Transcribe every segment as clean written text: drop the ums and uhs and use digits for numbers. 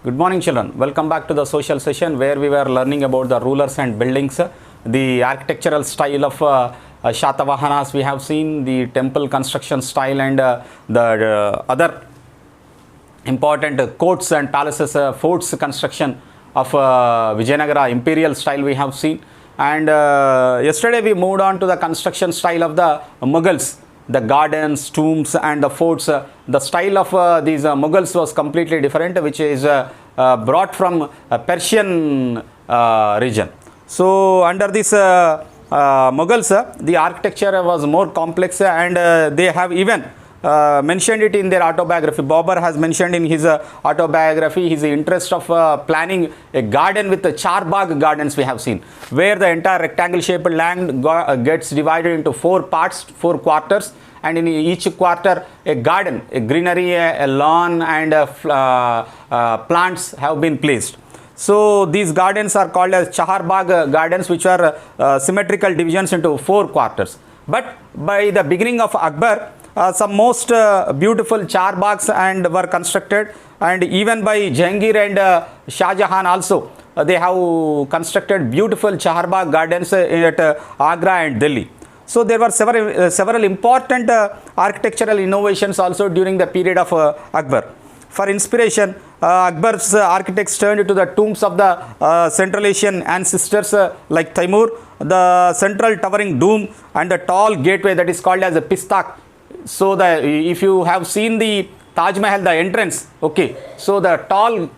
Good morning, children. Welcome back to the social session where we were learning about the rulers and buildings, the architectural style of Shatavahanas. We have seen the temple construction style and the other important courts and palaces, forts construction of Vijayanagara imperial style we have seen. And yesterday we moved on to the construction style of the Mughals, the gardens, tombs and the forts. The style of these Mughals was completely different, which is brought from Persian region. So under this Mughals, the architecture was more complex, and they have even mentioned it in their autobiography. Babur has mentioned in his autobiography his interest of planning a garden with the Charbagh gardens we have seen, where the entire rectangle shaped land gets divided into 4 parts, 4 quarters, and in each quarter a garden, a greenery, a lawn and plants have been placed. So these gardens are called as Chaharbagh gardens, which are symmetrical divisions into 4 quarters. But by the beginning of Akbar, some most beautiful charbaghs and were constructed, and even by Jahangir and Shah Jahan also they have constructed beautiful charbagh gardens at Agra and Delhi. So there were several important architectural innovations also during the period of Akbar. For inspiration, Akbar's architects turned to the tombs of the Central Asian ancestors like Taimur, the central towering dome and the tall gateway that is called as a pistak. So if you have seen the Taj Mahal, the entrance, okay, so the tall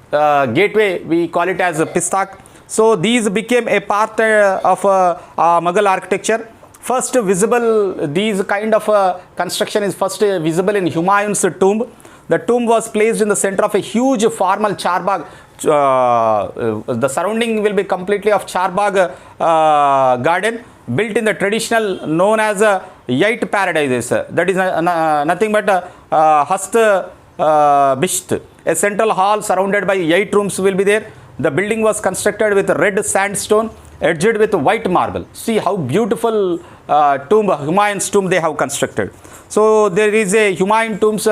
gateway we call it as a pistak. So these became a part of Mughal architecture. First visible, these kind of construction is first visible in Humayun's tomb. The tomb was placed in the center of a huge formal charbagh. The surrounding will be completely of charbagh garden, built in the traditional known as Yait paradises. That is nothing but Hast Bisht. A central hall surrounded by 8 rooms will be there. The building was constructed with red sandstone edged with white marble. See how beautiful tomb, Humayun's tomb they have constructed. So there is a Humayun tomb's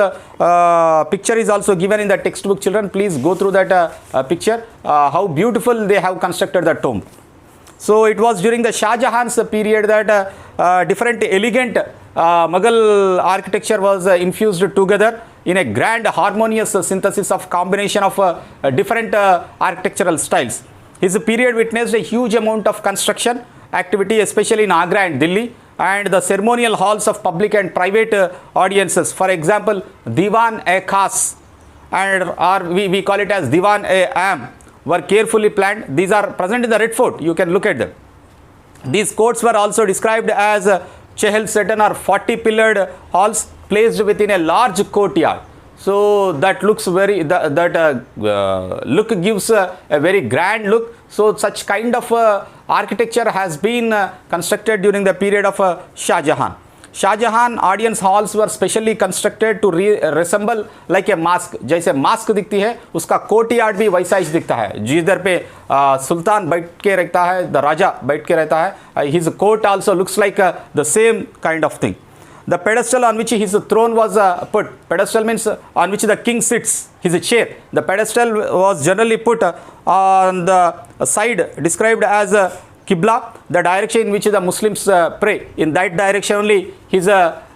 picture is also given in the textbook, children. Please go through that picture, how beautiful they have constructed the tomb. So it was during the Shah Jahan's period that different elegant Mughal architecture was infused together in a grand harmonious synthesis of combination of different architectural styles. His period witnessed a huge amount of construction activity, especially in Agra and Delhi, and the ceremonial halls of public and private audiences. For example, Diwan-e-Khas and we call it as Diwan-e-Am were carefully planned. These are present in the Red Fort. You can look at them. These courts were also described as Chehel-Setan or 40-pillared halls placed within a large courtyard. So that looks very, look gives a very grand look. So such kind of architecture has been constructed during the period of Shah Jahan. Shah Jahan audience halls were specially constructed to resemble like a mosque. जैसे mosque दिखती है, उसका courtyard भी वैसा ही दिखता है. जिधर पे सुल्तान बैठ के रहता है, the राजा बैठ के रहता है, his court also looks like the same kind of thing. The pedestal on which his throne was put, pedestal means on which the king sits, his chair. The pedestal was generally put on the side described as Qibla, the direction in which the Muslims pray. In that direction only his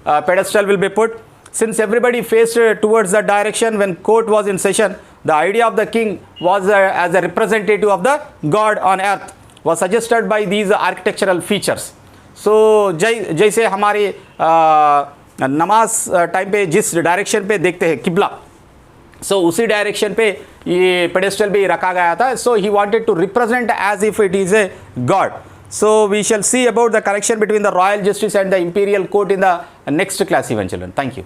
pedestal will be put. Since everybody faced towards that direction when court was in session, the idea of the king was as a representative of the God on earth was suggested by these architectural features. So जैसे हमारे नमाज time पे जिस direction पे देखते हैं किबला, सो उसी डायरेक्शन पे ये पेडेस्टल भी रखा गया था. So he wanted to represent as if it is a god. So we shall see about the connection between the royal justice and the imperial court in the next class even, children. Thank you.